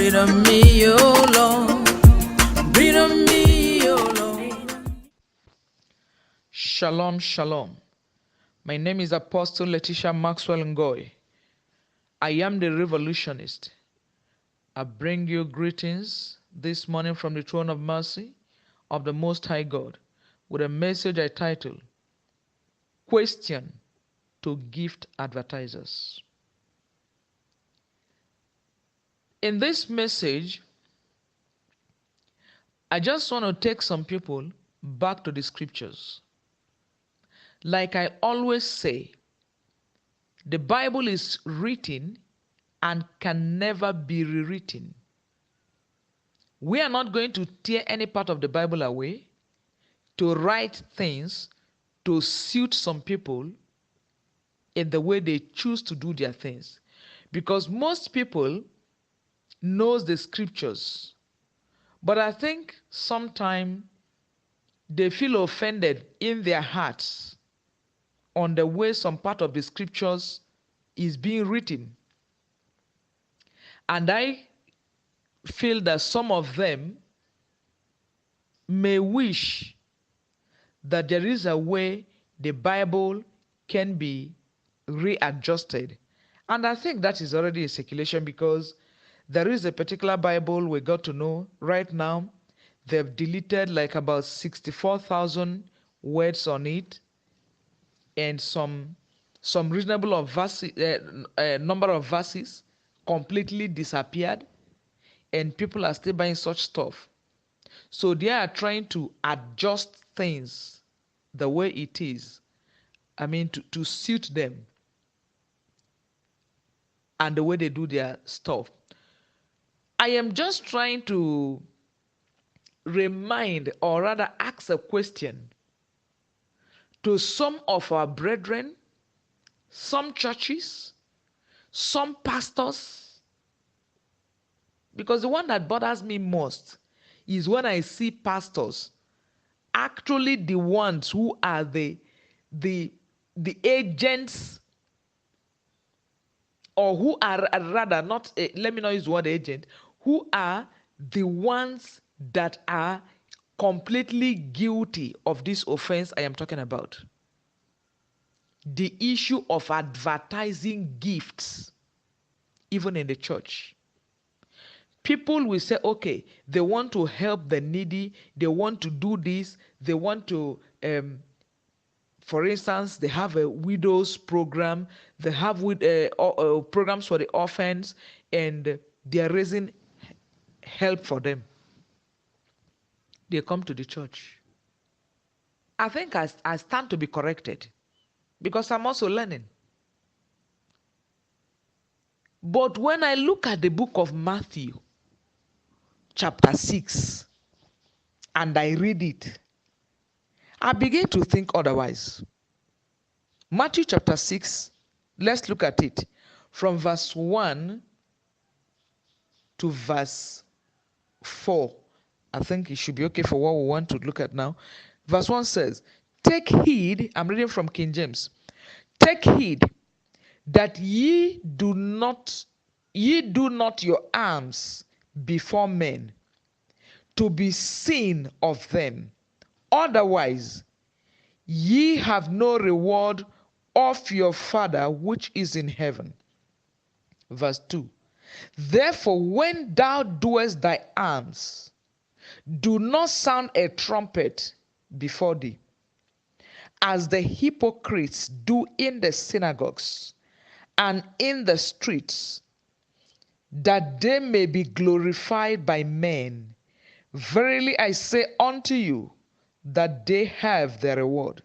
breathe on me, oh Lord. Breathe on me, oh Lord. Shalom, shalom. My name is Apostle Leticia Maxwell Ngoy. I am the Revolutionist. I bring you greetings this morning from the throne of mercy of the Most High God with a message I title, Question to Gift Advertisers. In this message, I just want to take some people back to the scriptures. Like I always say, the Bible is written and can never be rewritten. We are not going to tear any part of the Bible away to write things to suit some people in the way they choose to do their things. Because most people knows the scriptures, but I think sometimes they feel offended in their hearts on the way some part of the scriptures is being written. And I feel that some of them may wish that there is a way the Bible can be readjusted. And I think that is already a speculation, because there is a particular Bible we got to know right now. They've deleted like about 64,000 words on it, and some reasonable of verses, number of verses completely disappeared, and people are still buying such stuff. So they are trying to adjust things the way it is. I mean, to suit them and the way they do their stuff. I am just trying to remind, or rather ask a question to some of our brethren, some churches, some pastors, because the one that bothers me most is when I see pastors, actually the ones who are the agents, or who are rather not, let me not use the word agent, who are the ones that are completely guilty of this offense I am talking about. The issue of advertising gifts, even in the church. People will say, okay, they want to help the needy, they want to do this, they want to, for instance, they have a widows program, they have programs for the orphans, and they are raising help for them. They come to the church. I think I stand to be corrected, because I'm also learning. But when I look at the book of Matthew, chapter 6, and I read it, I begin to think otherwise. Matthew chapter 6, let's look at it from verse 1 to verse 4. I think it should be okay for what we want to look at now. Verse 1 says, "Take heed," I'm reading from King James, "take heed that ye do not your alms before men, to be seen of them. Otherwise, ye have no reward of your Father which is in heaven." Verse 2, "Therefore, when thou doest thy alms, do not sound a trumpet before thee, as the hypocrites do in the synagogues and in the streets, that they may be glorified by men. Verily I say unto you, that they have their reward.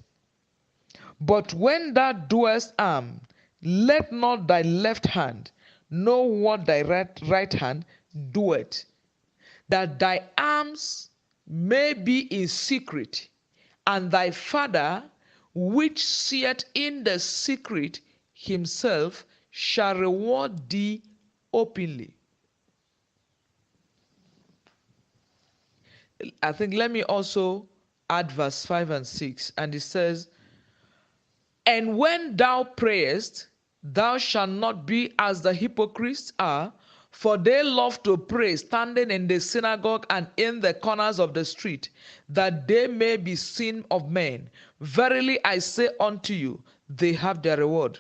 But when thou doest alms, let not thy left hand know what thy right hand doeth, that thy alms may be in secret, and thy Father which seeth in the secret himself shall reward thee openly." I think let me also add verse 5 and 6, and it says, "And when thou prayest, thou shalt not be as the hypocrites are, For they love to pray, standing in the synagogue and in the corners of the street, that they may be seen of men. Verily I say unto you, they have their reward.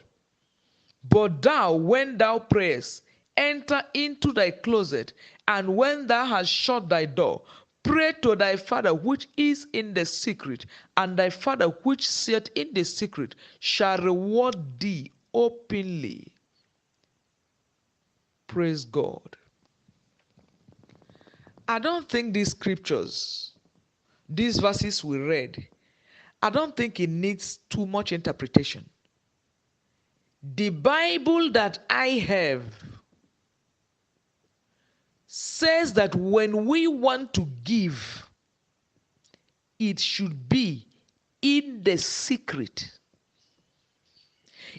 But thou, when thou prayest, enter into thy closet, and when thou hast shut thy door, pray to thy Father which is in the secret, and thy Father which sitteth in the secret shall reward thee openly. Praise God. I don't think these scriptures, these verses we read, I don't think it needs too much interpretation. The Bible that I have says that when we want to give, it should be in the secret.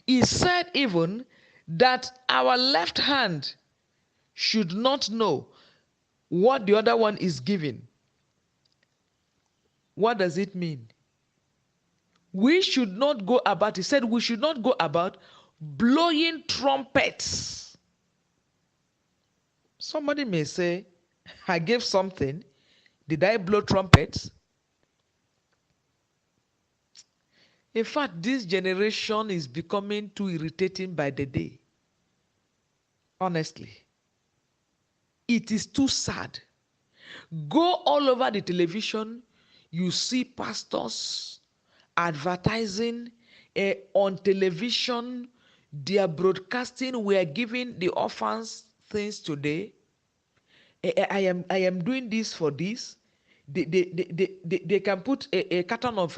It said even that our left hand should not know what the other one is giving. What does it mean? We should not go about, he said we should not go about blowing trumpets. Somebody may say, I gave something. Did I blow trumpets? In fact, this generation is becoming too irritating by the day. Honestly. It is too sad. Go all over the television, you see pastors advertising on television. They are broadcasting, we are giving the orphans things today. I am doing this for this. They can put a carton of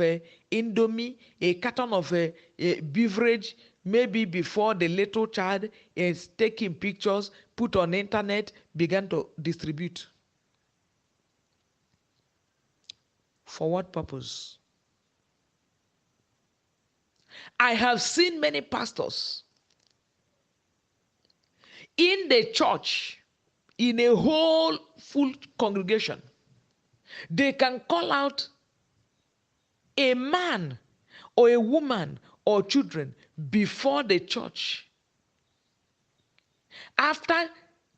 Indomie, a carton of a beverage, maybe before the little child is taking pictures, put on internet, began to distribute. For what purpose? I have seen many pastors in the church, in a whole full congregation. They can call out a man or a woman or children before the church. After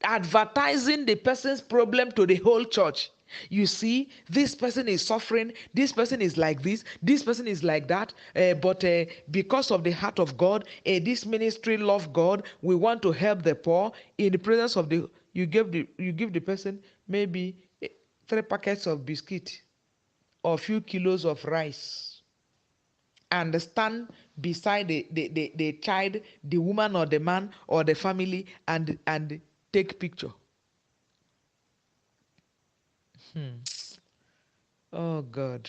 advertising the person's problem to the whole church, you see, this person is suffering, this person is like this person is like that, but because of the heart of God, this ministry love God, we want to help the poor. In the presence of the, you give the person maybe 3 packets of biscuit or a few kilos of rice, and stand beside the child, the woman or the man or the family, and take picture. Oh God.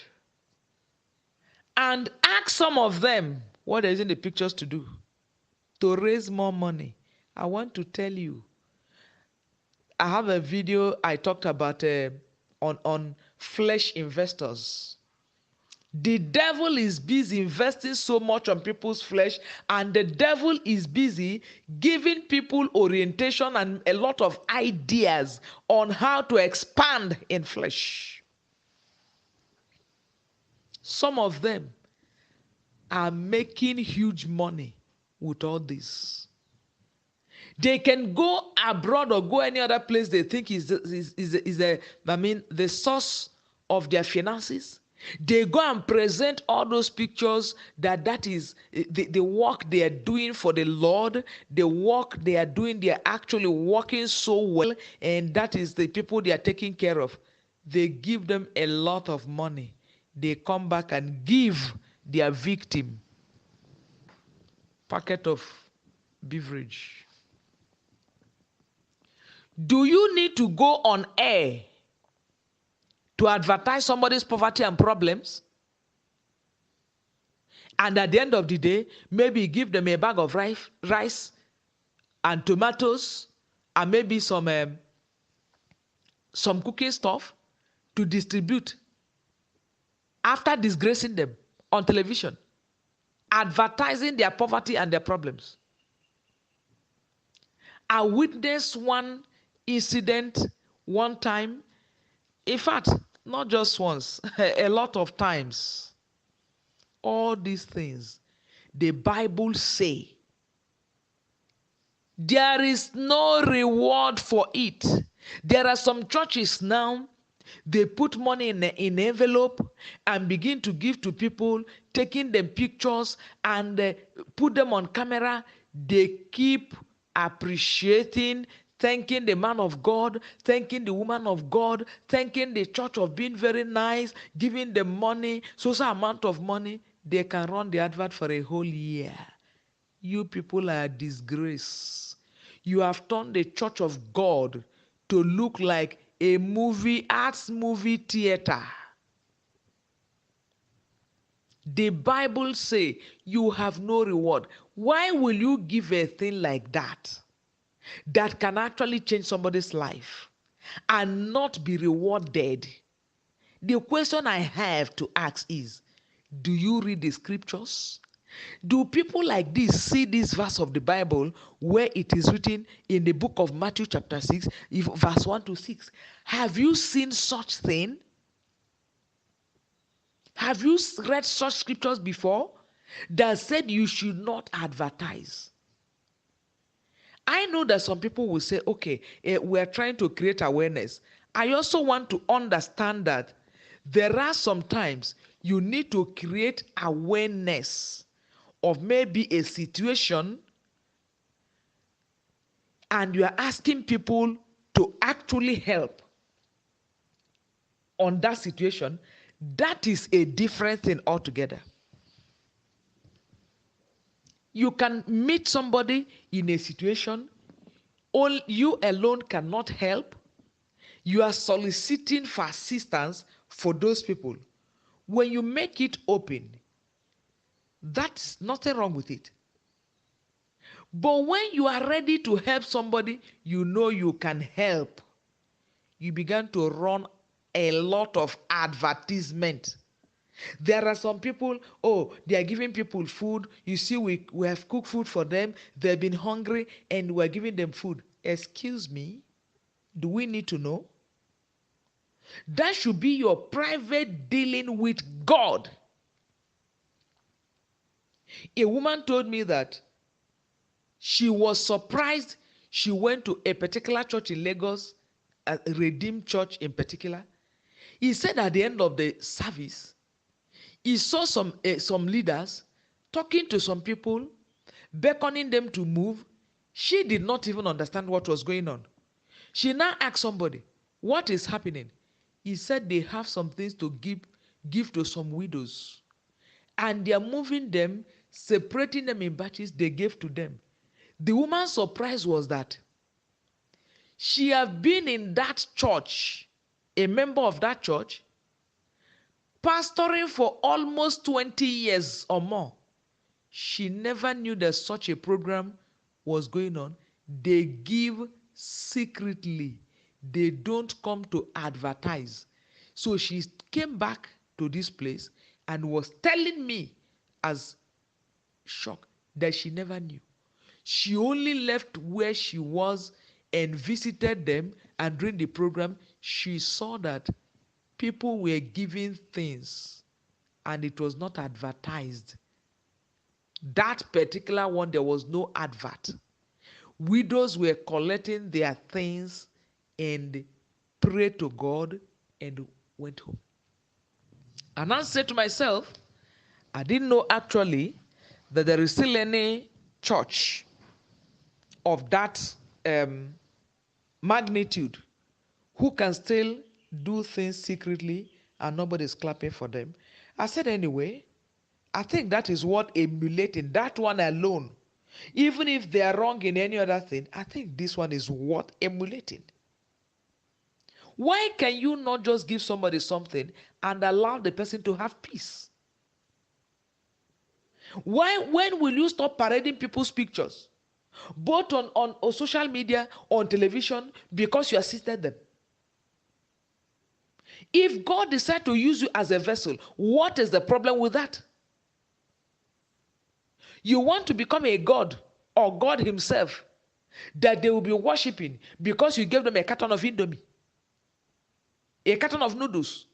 And ask some of them what they're using the pictures to do. To raise more money. I want to tell you, I have a video I talked about on flesh investors. The devil is busy investing so much on people's flesh, and the devil is busy giving people orientation and a lot of ideas on how to expand in flesh. Some of them are making huge money with all this. They can go abroad or go any other place they think is the source of their finances. They go and present all those pictures that is the work they are doing for the Lord, the work they are doing, they are actually working so well, and that is the people they are taking care of. They give them a lot of money. They come back and give their victim packet of beverage. Do you need to go on air to advertise somebody's poverty and problems? And at the end of the day, maybe give them a bag of rice and tomatoes and maybe some cooking stuff to distribute after disgracing them on television, advertising their poverty and their problems. I witnessed one incident one time. In fact, not just once, a lot of times. All these things, the Bible say There is no reward for it. There are some churches now, they put money in an envelope and begin to give to people, taking them pictures and put them on camera. They keep appreciating, thanking the man of God, thanking the woman of God, thanking the church of being very nice, giving them money, so amount of money. They can run the advert for a whole year. You people are a disgrace. You have turned the church of God to look like a arts movie theater. The Bible say you have no reward. Why will you give a thing like that can actually change somebody's life and not be rewarded? The question I have to ask is, do you read the scriptures? Do people like this see this verse of the Bible where it is written in the book of Matthew chapter 6, verse 1 to 6? Have you seen such thing? Have you read such scriptures before that said you should not advertise? I know that some people will say, okay, we're trying to create awareness. I also want to understand that there are some times you need to create awareness of maybe a situation, and you are asking people to actually help on that situation. That is a different thing altogether. You can meet somebody in a situation, all you alone cannot help. You are soliciting for assistance for those people. When you make it open, that's nothing wrong with it. But when you are ready to help somebody, you know you can help, you begin to run a lot of advertisement. There are some people, they are giving people food. You see, we have cooked food for them. They've been hungry and we're giving them food. Excuse me, do we need to know? That should be your private dealing with God. A woman told me that she was surprised. She went to a particular church in Lagos, a Redeemed Church in particular. He said at the end of the service, he saw some leaders talking to some people, beckoning them to move. She did not even understand what was going on. She now asked somebody, what is happening? He said they have some things to give to some widows. And they are moving them, separating them in batches they gave to them. The woman's surprise was that she had been in that church, a member of that church, pastoring for almost 20 years or more. She never knew that such a program was going on. They give secretly. They don't come to advertise. So she came back to this place and was telling me as shocked that she never knew. She only left where she was and visited them, and during the program, she saw that people were giving things and it was not advertised. That particular one, there was no advert. Widows were collecting their things and prayed to God and went home. And I said to myself, I didn't know actually that there is still any church of that magnitude who can still do things secretly and nobody's clapping for them. I said, anyway, I think that is what emulating, that one alone, even if they are wrong in any other thing, I think this one is what emulating. Why can you not just give somebody something and allow the person to have peace? When will you stop parading people's pictures, both on social media, on television, because you assisted them? If God decides to use you as a vessel, what is the problem with that? You want to become a god or God himself that they will be worshiping because you gave them a carton of Indomie, a carton of noodles.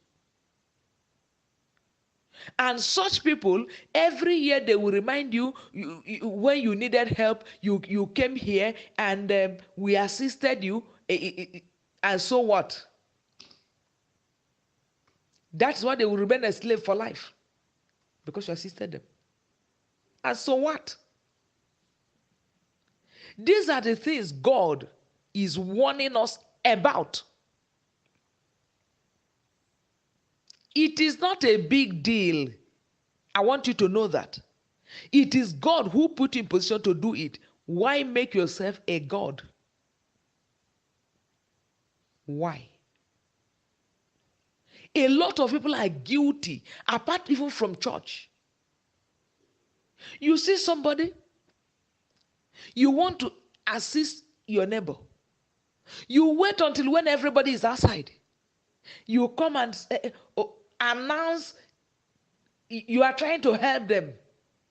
And such people, every year they will remind you, when you needed help, you came here and we assisted you. And so what? That's why they will remain a slave for life, because you assisted them. And so what? These are the things God is warning us about. It is not a big deal. I want you to know that. It is God who put you in position to do it. Why make yourself a God? Why? A lot of people are guilty, apart even from church. You see somebody, you want to assist your neighbor. You wait until when everybody is outside. You come and announce you are trying to help them.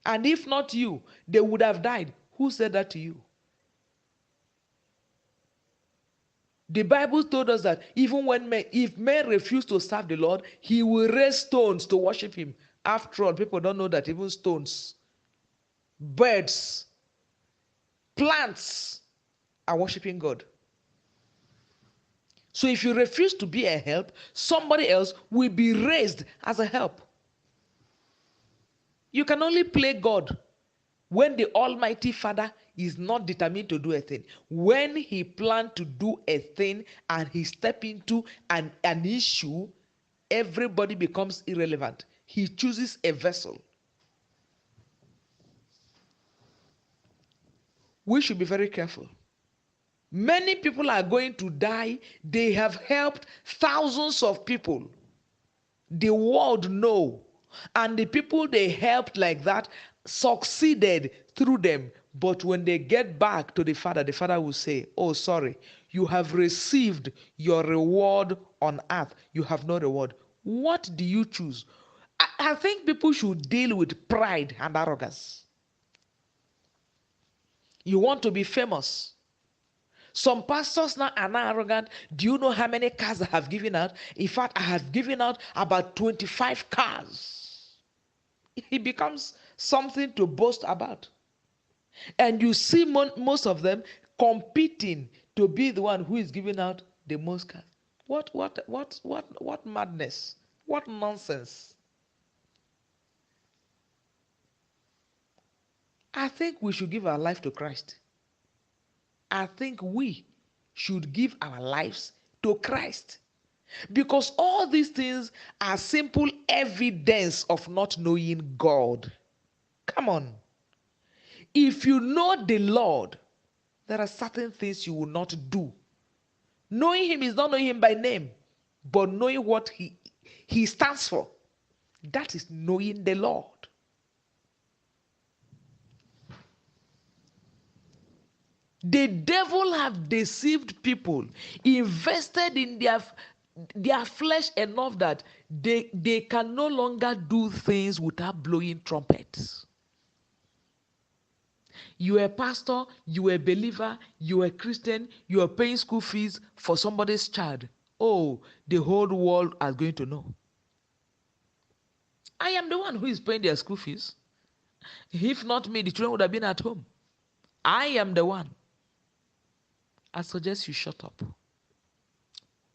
And if not you, they would have died. Who said that to you? The Bible told us that even if men refuse to serve the Lord, he will raise stones to worship him. After all, people don't know that even stones, birds, plants are worshiping God. So if you refuse to be a help, somebody else will be raised as a help. You can only play God when the Almighty Father is not determined to do a thing. When he planned to do a thing and he step into an issue, everybody becomes irrelevant. He chooses a vessel. We should be very careful. Many people are going to die. They have helped thousands of people. The world know. And the people they helped like that succeeded through them. But when they get back to the Father will say, oh, sorry, you have received your reward on earth. You have no reward. What do you choose? I think people should deal with pride and arrogance. You want to be famous. Some pastors now are not arrogant. Do you know how many cars I have given out? In fact, I have given out about 25 cars. It becomes something to boast about. And you see most of them competing to be the one who is giving out the most cars. What madness? What nonsense? I think we should give our life to Christ. I think we should give our lives to Christ. Because all these things are simple evidence of not knowing God. Come on. If you know the Lord, there are certain things you will not do. Knowing him is not knowing him by name, but knowing what he stands for. That is knowing the Lord. The devil have deceived people, invested in their flesh enough that they can no longer do things without blowing trumpets. You are a pastor, you are a believer, you are a Christian, you are paying school fees for somebody's child. Oh, the whole world is going to know. I am the one who is paying their school fees. If not me, the children would have been at home. I am the one. I suggest you shut up.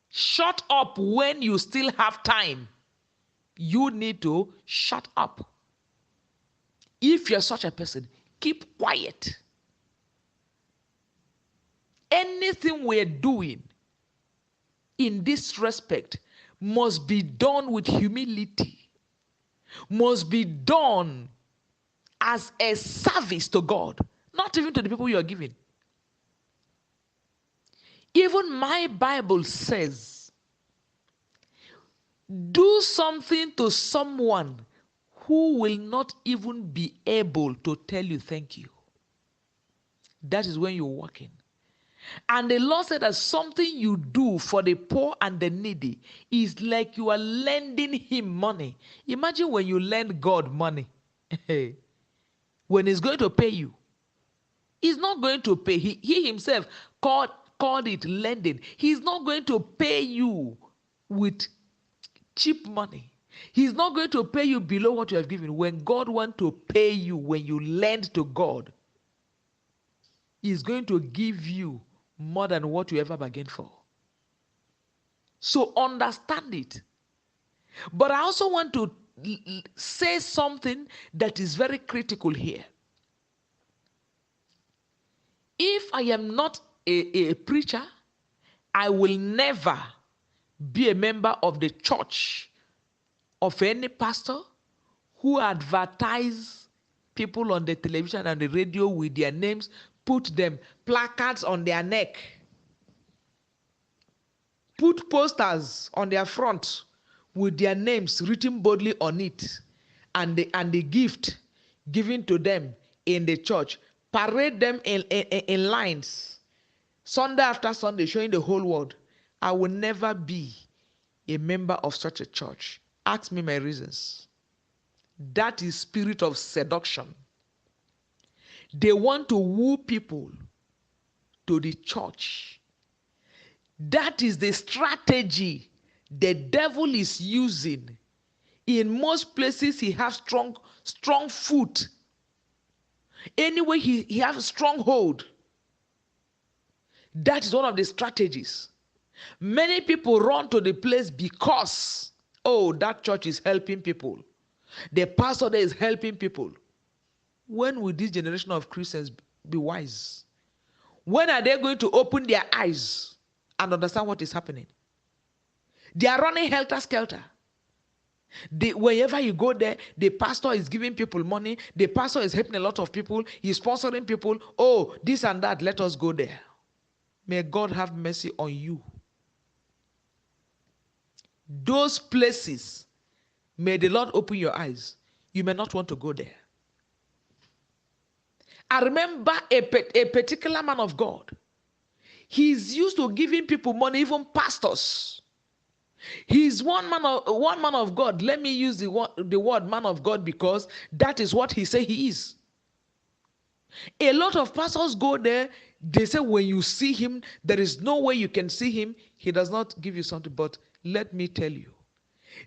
Shut up when you still have time. You need to shut up. If you're such a person, keep quiet. Anything we're doing in this respect must be done with humility, must be done as a service to God, not even to the people you are giving. Even my Bible says, do something to someone who will not even be able to tell you thank you. That is when you're working. And the Lord said that something you do for the poor and the needy is like you are lending him money. Imagine when you lend God money. When he's going to pay you. He's not going to pay. He himself called it lending. He's not going to pay you with cheap money. He's not going to pay you below what you have given. When God wants to pay you, when you lend to God, He's going to give you more than what you ever bargained for. So understand it. But I also want to say something that is very critical here. If I am not a preacher, I will never be a member of the church of any pastor who advertise people on the television and the radio with their names, put them placards on their neck, put posters on their front with their names written boldly on it, and the gift given to them in the church, parade them in lines, Sunday after Sunday, showing the whole world. I will never be a member of such a church. Ask me my reasons. That is spirit of seduction. They want to woo people to the church. That is the strategy the devil is using. In most places, he has strong foot. Anyway, he has a strong hold. That is one of the strategies. Many people run to the place because, oh, that church is helping people. The pastor there is helping people. When will this generation of Christians be wise? When are they going to open their eyes and understand what is happening? They are running helter-skelter. Wherever you go there, the pastor is giving people money. The pastor is helping a lot of people. He's sponsoring people. Oh, this and that, let us go there. May God have mercy on you. Those places, may the Lord open your eyes. You may not want to go there. I remember a particular man of God. He's used to giving people money, even pastors. He's one man of God. Let me use the word man of God because that is what he said he is. A lot of pastors go there. They say when you see him, there is no way you can see him. He does not give you something. But let me tell you,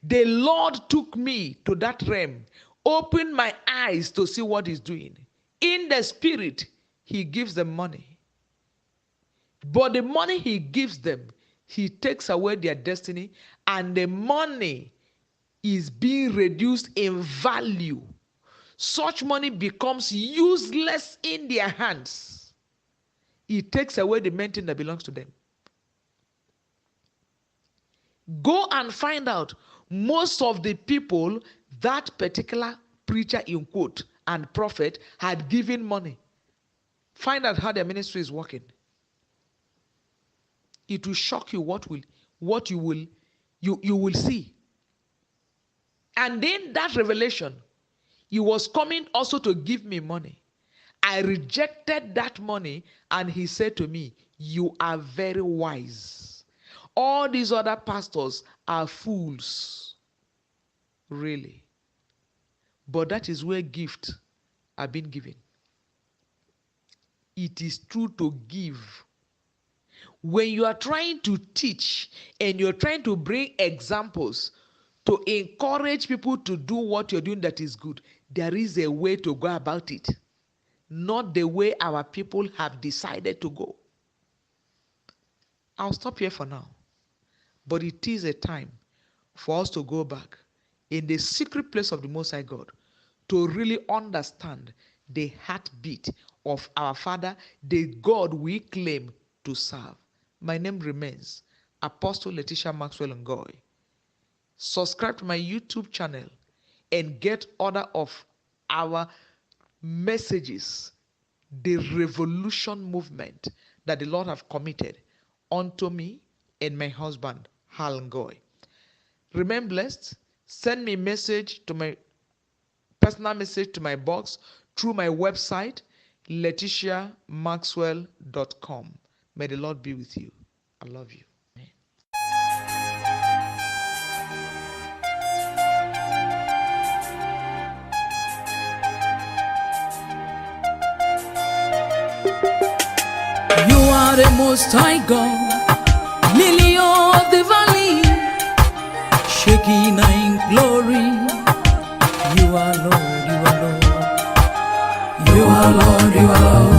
the Lord took me to that realm, opened my eyes to see what he's doing. In the spirit, he gives them money. But the money he gives them, he takes away their destiny, and the money is being reduced in value. Such money becomes useless in their hands. He takes away the main thing that belongs to them. Go and find out most of the people that particular preacher in quote and prophet had given money. Find out how their ministry is working. It will shock you what you will see. And then that revelation, he was coming also to give me money. I rejected that money, and he said to me, "You are very wise. All these other pastors are fools." Really. But that is where gifts are being given. It is true to give. When you are trying to teach and you're trying to bring examples to encourage people to do what you're doing that is good, there is a way to go about it. Not the way our people have decided to go. I'll stop here for now. But it is a time for us to go back in the secret place of the Most High God to really understand the heartbeat of our Father, the God we claim to serve. My name remains Apostle Leticia Maxwell Ngoy. Subscribe to my YouTube channel and get other of our messages, the revolution movement that the Lord have committed unto me and my husband, Hal Ngoy. Remain blessed. Send me a message to my personal message to my box through my website, leticiamaxwell.com. May the Lord be with you. I love you. Amen. You are the Most High God, lily of the valley, shaking in glory. Lord, you are